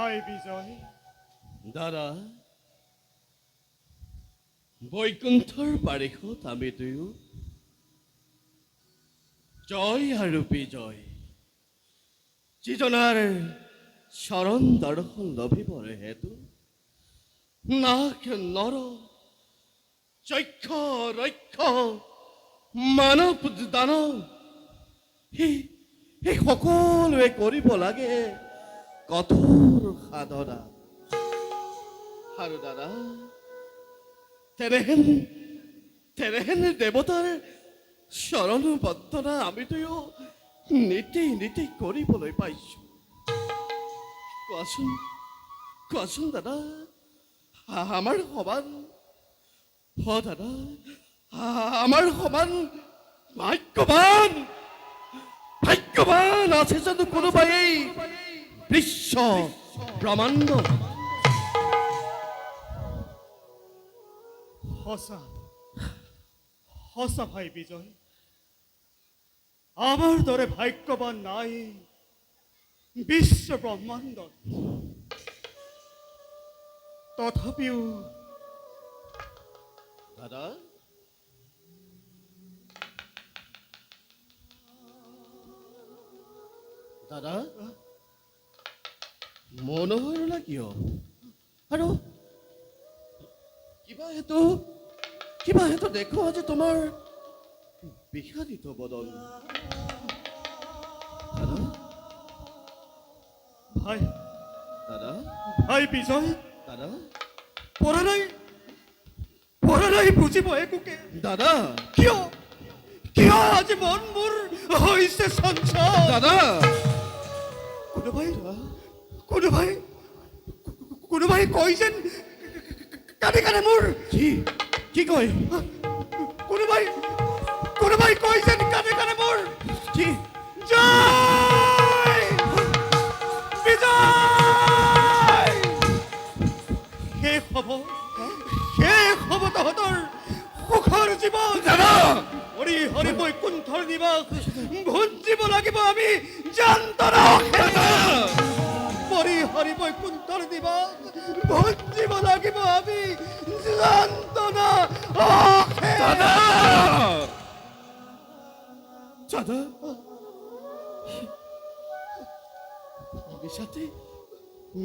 ভাই বিজয়, দাদা বৈকুণ্ঠৰ বাৰিষত আমি দুয়ো জয় আৰু বিজয় যিজনাৰ চৰণ দৰ্শন লভিবৰ হেতু নাক নৰ যক্ষ ৰক্ষ মানৱ দানৱ সেই সকলোৱে কৰিব লাগে কঠোৰ সাধনা। আৰু দাদা তেনেহেন দেৱতাৰ চৰণ বন্দনা আমি দুয়ো নীতি কৰিবলৈ পাইছোঁ। কোৱাচোন দাদা, আমাৰ সমান দাদা আমাৰ সমান ভাগ্যৱান আছে জানো কোনোবাই এই বিশ্ব ব্ৰহ্মাণ্ড? সঁচা ভাই বিজয়, আমাৰ দৰে ভাগ্যবান নাই বিশ্ব ব্ৰহ্মাণ্ড। তথাপিও দাদা দাদা মনোহৰলা কিয়? আৰু কিবা হেতু দেখো আজি তোমাৰ বিষাদিত বদন। দাদা ভাই দাদা ভাই বিজয়, দাদা পড়া নাই বুজিব একোকে। দাদা কিয় আজি মন মোৰ হৈছে চঞ্চল। দাদা কোনোবাই কয় যেন কানে মোৰ। কি কয়? কোনোবাই কয় যেন কানে মোৰ। কি জয় বিজয়! শেষ হব তহঁতৰ সুখৰ জীৱন। হৰি বৈকুণ্ঠৰ নিবাস ভুঞ্জিব লাগিব আমি যন্ত্ৰণা। হৰি বৈকুণ্ঠৰ নিবাস ভুঞ্জিব লাগিব আমি যন্ত্ৰণা। দাদা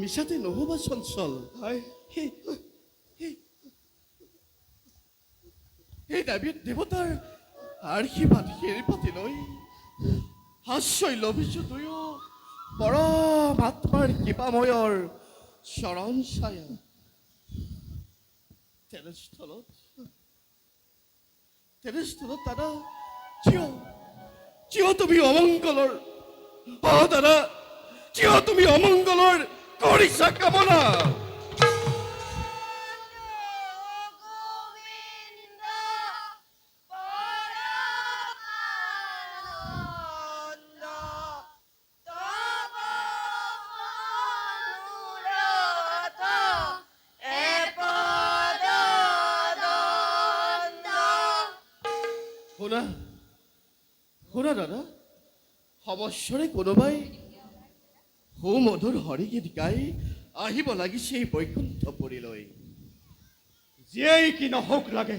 মিছাতে নহবা চঞ্চল। সেই দেৱতাৰ আশীৰ্বাদ হেৰি পাতি লৈ আশ্ৰয় লভিছো দুয়ো পৰম আত্মাৰ কৃপাময়ৰ চৰণ ছায়া। তেনেস্থলত দাদা কিয় তুমি অমংগলৰ দাদা কিয় তুমি অমংগলৰ কৰিছা কামনা? শুনা দাদা, সমস্যৰে কোনোবাই সুমধুৰ হৰিগীত গাই আহিব লাগিছে এই বৈকুণ্ঠপুৰীলৈ। যিয়েই কি নহওক লাগে,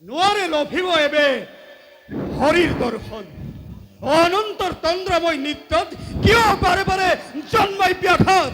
নোৱাৰে লভিব এবে হৰিৰ দৰ্শন। অনন্তৰ তন্দ্ৰাময় নৃত্যত কিয় বাৰে বাৰে জন্মাই ব্যাঘাত?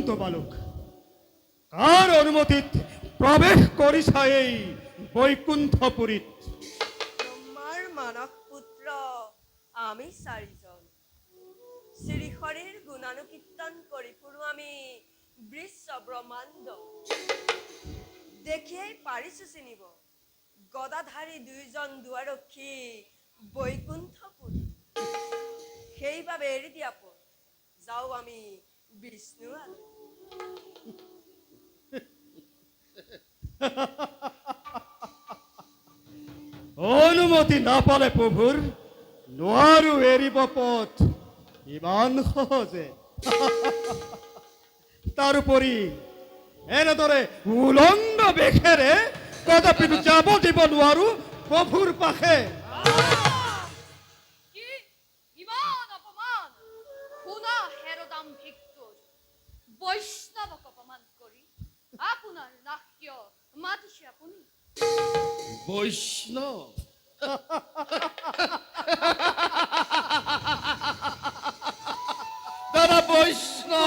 অনন্ত বালক কাৰ অনুমতিত প্ৰবেশ কৰিছা এই বৈকুণ্ঠপুৰীত? ব্ৰহ্মাৰ মানস পুত্ৰ আমি চাৰিজন শ্ৰীহৰিৰ গুণানুকীৰ্তন কৰি ফুৰো আমি বিশ্ব ব্ৰহ্মাণ্ড দেখিয়েই পাৰিছো চিনিব গদাধাৰী দুইজন দুৱাৰক্ষী বৈকুণ্ঠপুৰী সেইবাবে এৰি দিয়া পৰ যাওঁ আমি বিষ্ণু আলয়। অনুমতি না পালে প্ৰভুৰ নোৱাৰো এৰিব পথ ইমান সহজে। তাৰোপৰি এনেদৰে উলংগ বেশেৰে কদাপি যাব দিব নোৱাৰো প্ৰভুৰ পাশে। কি ইমান অপমান শুনা হেৰদাম ভিক্তৰ বৈষ্ণৱক অপমান কৰি আপোনাৰ নাশ কিয় মাতিছে আপুনি? বৈষ্ণৱ দাদা বৈষ্ণৱ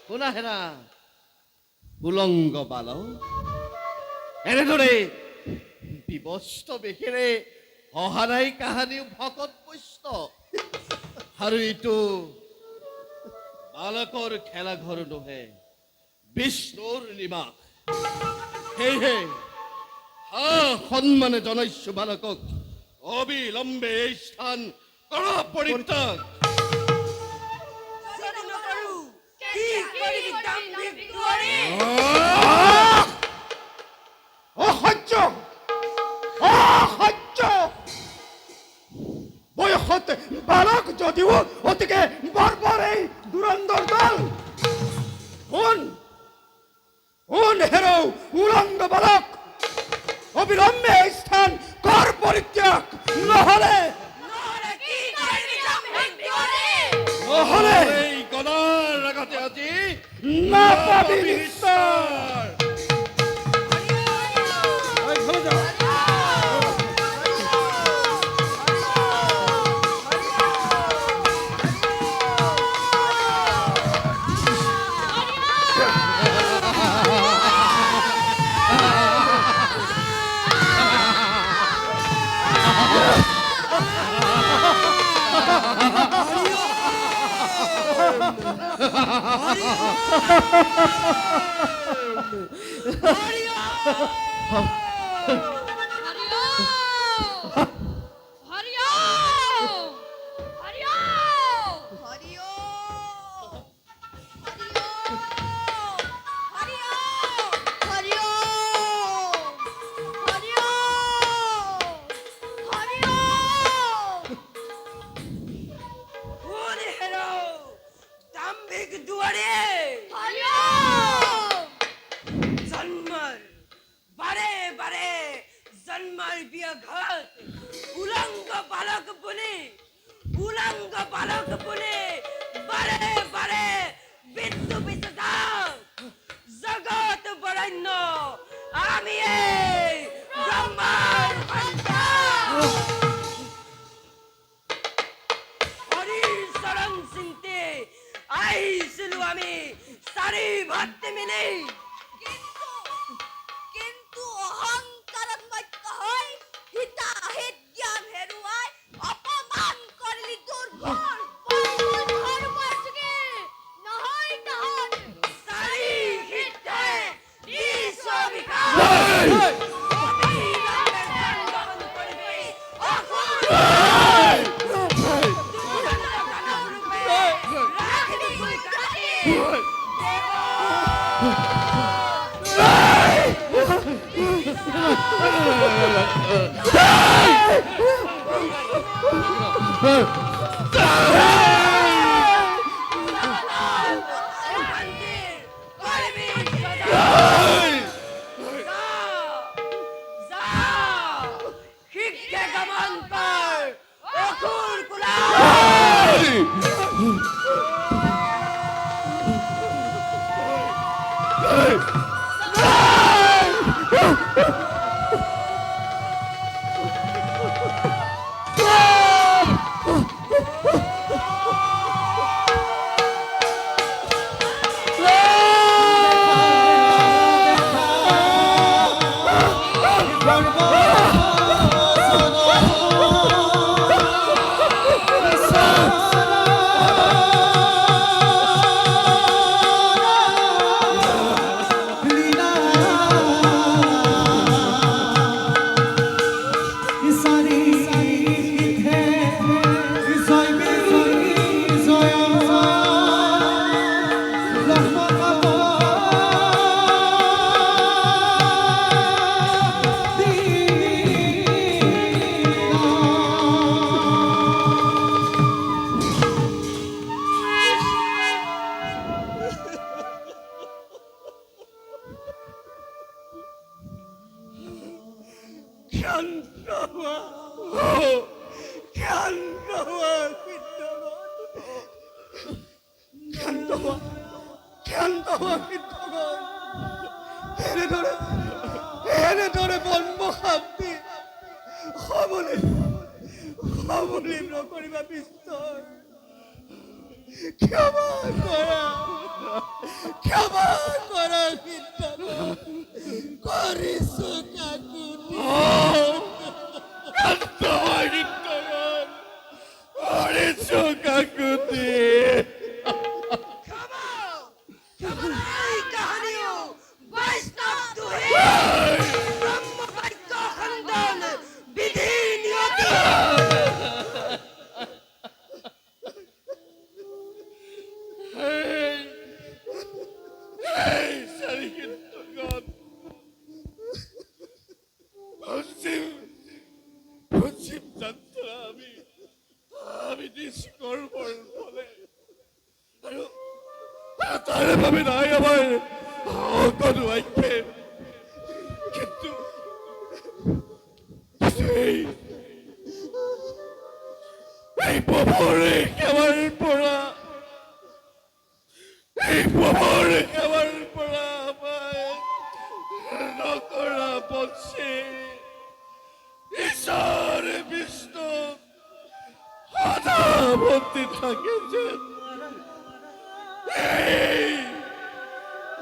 শুনা হেৰা উলংগ বালক এনেদৰে বিবস্ত বেশেৰে অহাৰাই কাহানিও ভকত বৈষ্ণৱ আৰু এইটো বালকৰ খেলা ঘৰ নহয় বিষ্ণুৰ নিবাস। সেয়েহে সন্মানে জনাইছো বালকক অবিলম্বে এই স্থান কৰা পৰিত্যাগ। যদি নকৰো কি কৰিবি দাম্ভিক দুৱাৰী? অসহ্য অসহ্য বয়সত বালক যদিও অতিকে বৰ্বৰ এই দুৰন্দৰ দল। শুন হেৰৌ উলংগ বালক অবিলম্বে এই স্থান কৰ পৰিত্যাগ নহলে নহ'লে কি কৰিবি দাম্ভিক দুৱাৰী? নহলে এই গদাৰ আগতে আজি নাপাবি নিশ্চয়। এই ঘৰলৈ যা। কোন হেৰৌ দাম্ভিক দুৱাৰী? জন্মৰ বাৰে বাৰে জন্মৰ ব্যাঘাত উলংগ বালক বুলি বাৰে বাৰে বিদ্যু বিচদাত জগত বৰণ্য আমি এই ব্ৰহ্মাৰ সন্তান। হৰিৰ চৰণ চিন্তি আহিছিলো আমি চাৰি ভাতৃ মিলি কিন্তু অহংকাৰত মত্ত হৈ হিতাহিত জ্ঞান হেৰুৱাই অপমান কৰিলি দুৰ্বল নহয় তাহাঁত চাৰি হিতে দিছো অভিশাপ। শিক্ষা গমন কৰ অসুৰ কুলা। ক্ষান্ত হোৱা ক্ষান্ত হোৱা সিদ্ধগণ ক্ষান্ত হোৱা ক্ষান্ত হোৱা সিদ্ধগণ এনেদৰে বনবসাব্দী সমলি নকৰিবা বিস্তৰ ক্ষমা কৰা সিদ্ধগণ কৰিছো কাকুতি কাকুতি এই কাহানিও বৈষ্ণৱ দুহে ব্ৰহ্মবাক্য খণ্ডন বিধি নিয়তি পশ্চিম যাত্ৰা আমি নিষ্কৰ্মৰ ফলে আৰু তাৰে বাবে নাই আমাৰ অকণো আক্ষেপ কিন্তু এই পৱৰে সেৱাৰ পৰা নকৰা পক্ষে ঈশ্বৰ বিষ্ণু সদাৱতী থাকে যেন এই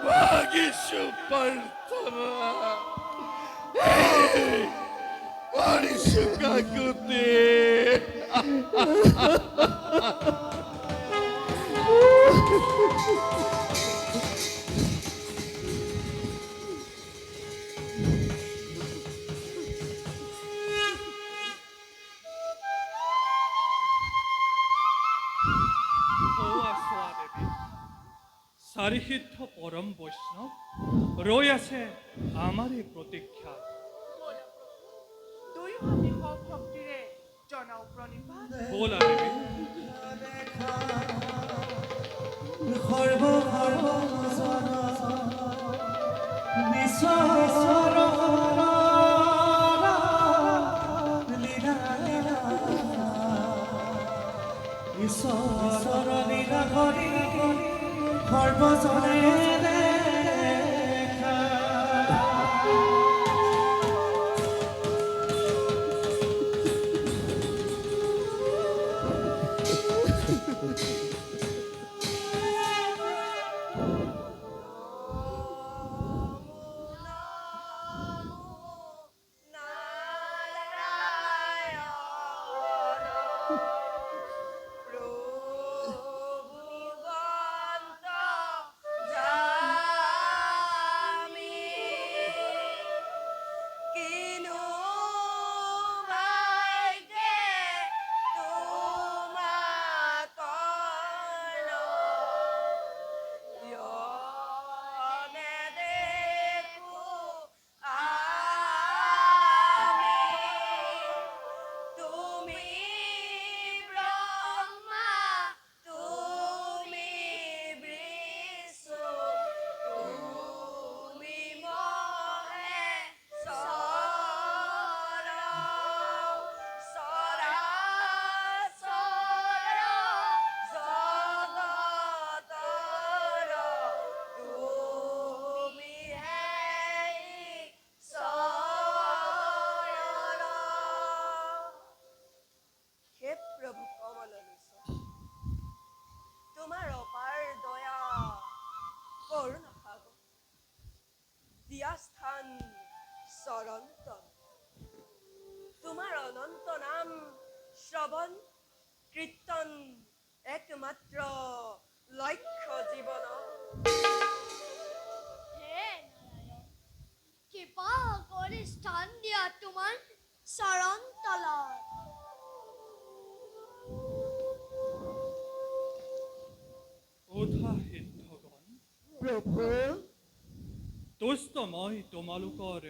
মাগিছো প্ৰাৰ্থনা কৰিছো কাকুতি চাৰিসিদ্ধ পৰম বৈষ্ণৱ ৰৈ আছে আমাৰে প্ৰতীক্ষা দুয়ো আমি ভক্তিৰে জনাও প্ৰণিপাত ব'লা দেৱী ঈশ্বৰ লীলা কৰি সৰ্বজনে দেখা স্থান চৰন্তন তোমাৰ অনন্ত নাম শ্ৰৱণ কীৰ্তন একমাত্ৰ লক্ষ্য জীৱন হে নাৰায়ণ কৃপা কৰে স্থান দিয়া তোমাৰ চৰণ তলত ওধা সিদ্ধগণ প্ৰভু তুষ্ট মই তোমালোকৰ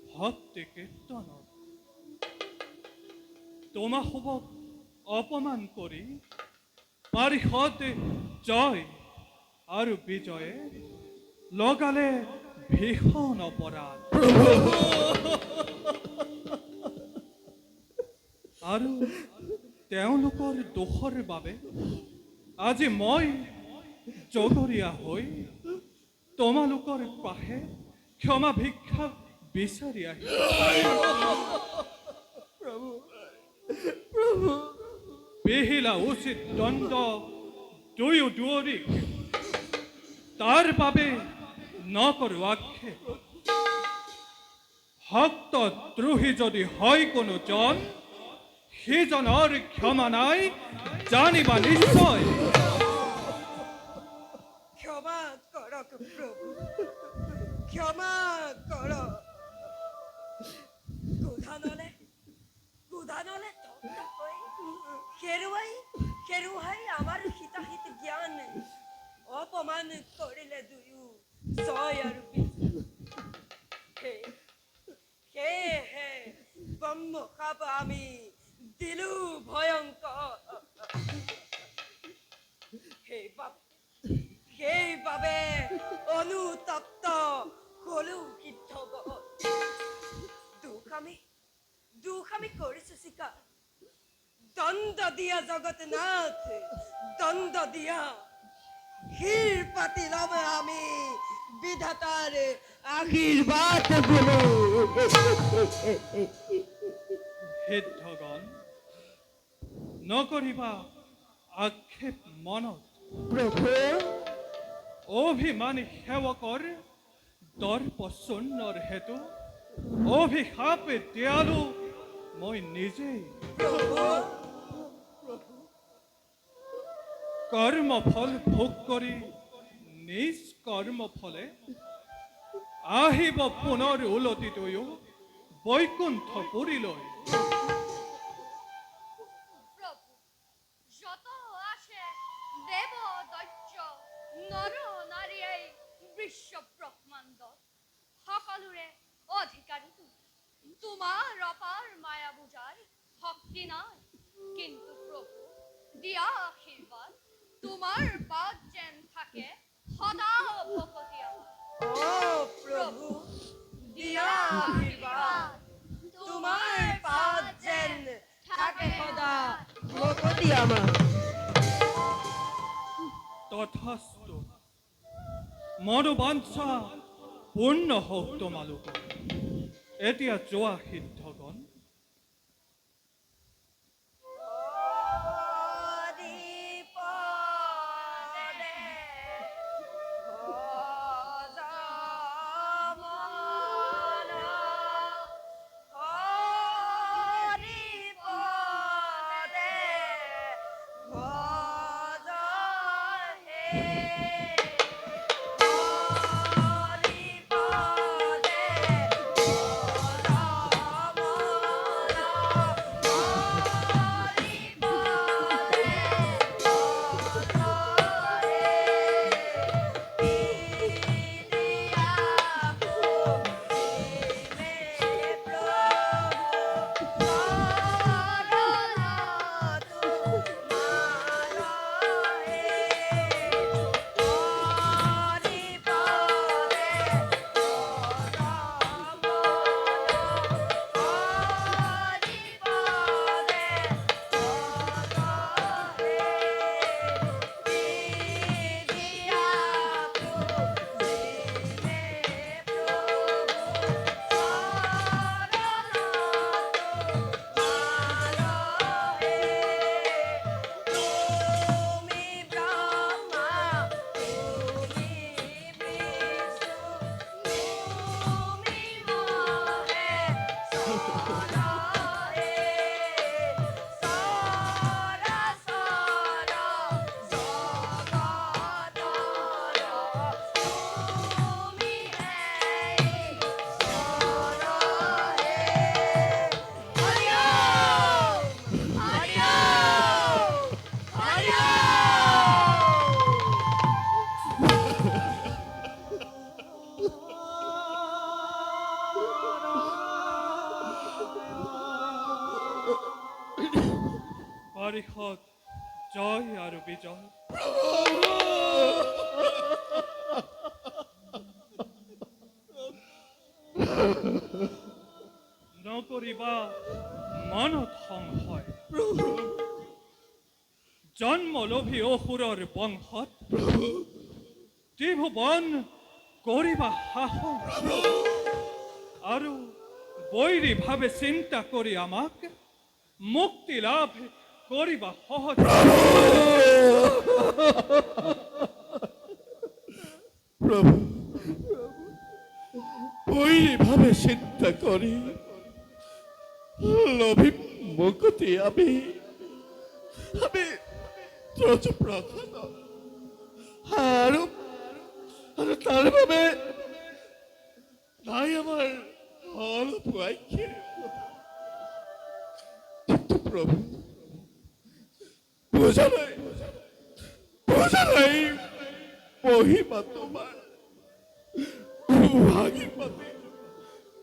ভক্তি কীৰ্তনত তোমাসৱক অপমান কৰি পাৰিষদ জয় আৰু বিজয়ে লগালে ভীষণ অপৰাধ আৰু তেওঁলোকৰ দোষৰ বাবে আজি মই জগৰীয়া হৈ তোমালোকৰ পাশে ক্ষমা ভিক্ষা বিচাৰি আহিলোঁ। বিহিলা উচিত দণ্ড দুয়ো দুয়োৰিক, তাৰ বাবে নকৰোঁ আক্ষেপ। ভক্ত দ্ৰোহী যদি হয় কোনো জন, সিজনৰ ক্ষমা নাই জানিবা নিশ্চয়। ক্ষমা কৰক প্ৰভু, ক্ষমা কৰক। গোধানলে তপ্ত হৈ হেৰুৱাই আমাৰ হিতাহিত জ্ঞান অপমান কৰিলে দুয়ো জয় আৰু সেয়েহে ব্ৰহ্মশাপ আমি দিলো ভয়ংকৰ। সেইবাবে অনুতপ্ত হলো কৃতজ্ঞ। দুখ আমি কৰিছো স্বীকাৰ। দণ্ড দিয়া জগতনাথ, দণ্ড দিয়া। শিৰ পাতি ল'ম আমি বিধাতাৰ আশীৰ্বাদ গুলো। সিদ্ধগণ, নকৰিবা আক্ষেপ মনত। প্ৰভু অভিমানী সেৱকৰ দৰ্প শূন্যৰ হেতু অভিশাপ দিয়ালো মই নিজেই। কৰ্মফল ভোগ কৰি নিজ কৰ্মফলে আহিব পুনৰ উলটি দুয়ো বৈকুণ্ঠপুৰীলৈ। প্ৰভু, যত আসে দেব দৈত্য নৰ নাৰী এই বিশ্ব ব্ৰহ্মাণ্ড সকলোৰে অধিকাৰী তুমি। তোমাৰ অপাৰ মায়া বুজাৰ শক্তি নাই, কিন্তু প্ৰভু দিয়া আশীৰ্বাদ তোমাৰ পাদ যেন থাকে সদা ভকতি আমাৰ। ও প্ৰভু দিয়া আশীৰ্বাদ তোমাৰ পাদ যেন থাকে সদা ভকতি আমাৰ। তথাস্তু মনোবাঞ্ছা পূৰ্ণ হওক তোমালোকৰ। এতিয়া যোৱা সিদ্ধগণ। পৰিষদ জয় আৰু বিজয়। নকৰিবা মনত সংশয় জন্মলোভী অসুৰৰ বংশত ত্ৰিভুৱন কৰিবা শাসন আৰু বৈৰী ভাৱে চিন্তা কৰি আমাক মুক্তি লাভ কৰিবা সহজ প্ৰভু ওইভাবে চিন্তা কৰি লোভী মুকুতি আমি ত্ৰজপ্ৰধান আৰু তাৰ বাবে নাই আমাৰ অলপ ঐক্য কিন্তু প্ৰভু বোঝা নাই মহিমা তোমাৰ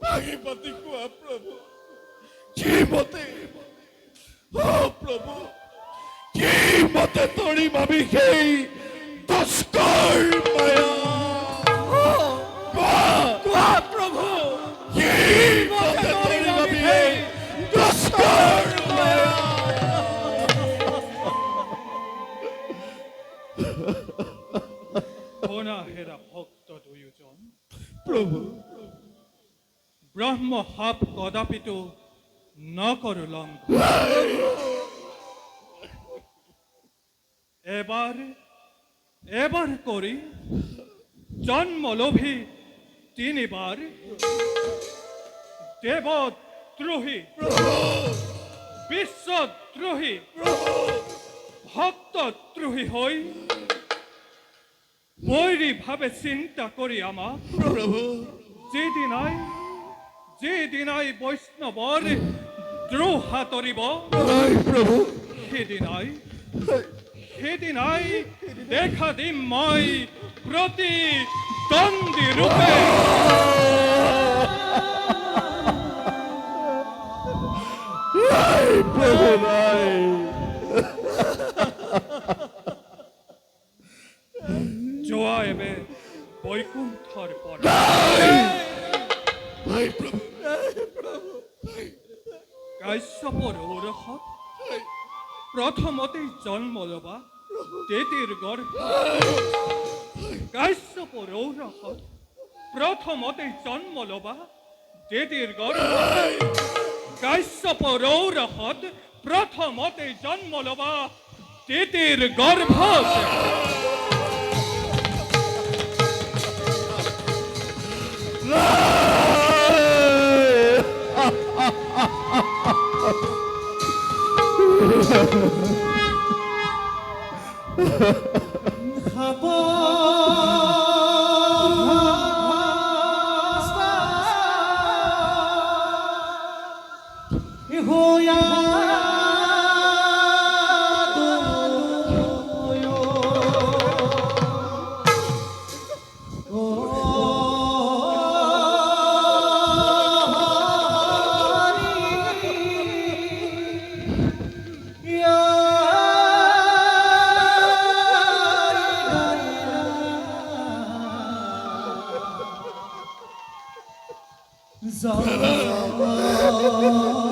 ভাগিপতি কোৱা প্ৰভু কি মতে প্ৰভু কি মতে তৰিম আমি সেই তস্কৰ মায়া কোৱা প্ৰভু কি মতে তৰিম আমি সেই তস্কৰ মায়া অনাহেৰা ভক্ত দুয়োজন প্ৰভু ব্ৰহ্ম সাপ কদাপিতো নকৰো লংঘন এবাৰ কৰি জন্মলোভী তিনিবাৰ দেৱদ্ৰোহী বিশ্বদ্ৰোহী ভক্তদ্ৰোহী হৈ বৈৰী ভাৱে চিন্তা কৰি আমাক প্ৰভু যেদিনাই বৈষ্ণৱৰ দ্ৰোহ হাতৰিব প্ৰভু সেদিনাই দেখা দিম মই প্ৰতিদ্বন্দ্বী ৰূপে প্ৰভু নাই যোৱা এবে বৈকুণ্ঠৰ পৰা নাই প্ৰভু কাশ্যপৰ ঔৰসত প্ৰথমতেই জন্ম ল'বা দেৱীৰ গৰ্ভ কাশ্যপৰ ঔৰসত প্ৰথমতেই জন্ম ল'বা দেৱীৰ গৰ্ভ কাশ্যপৰ ঔৰসত প্ৰথমতেই জন্ম ল'বা দেৱীৰ গৰ্ভত Zara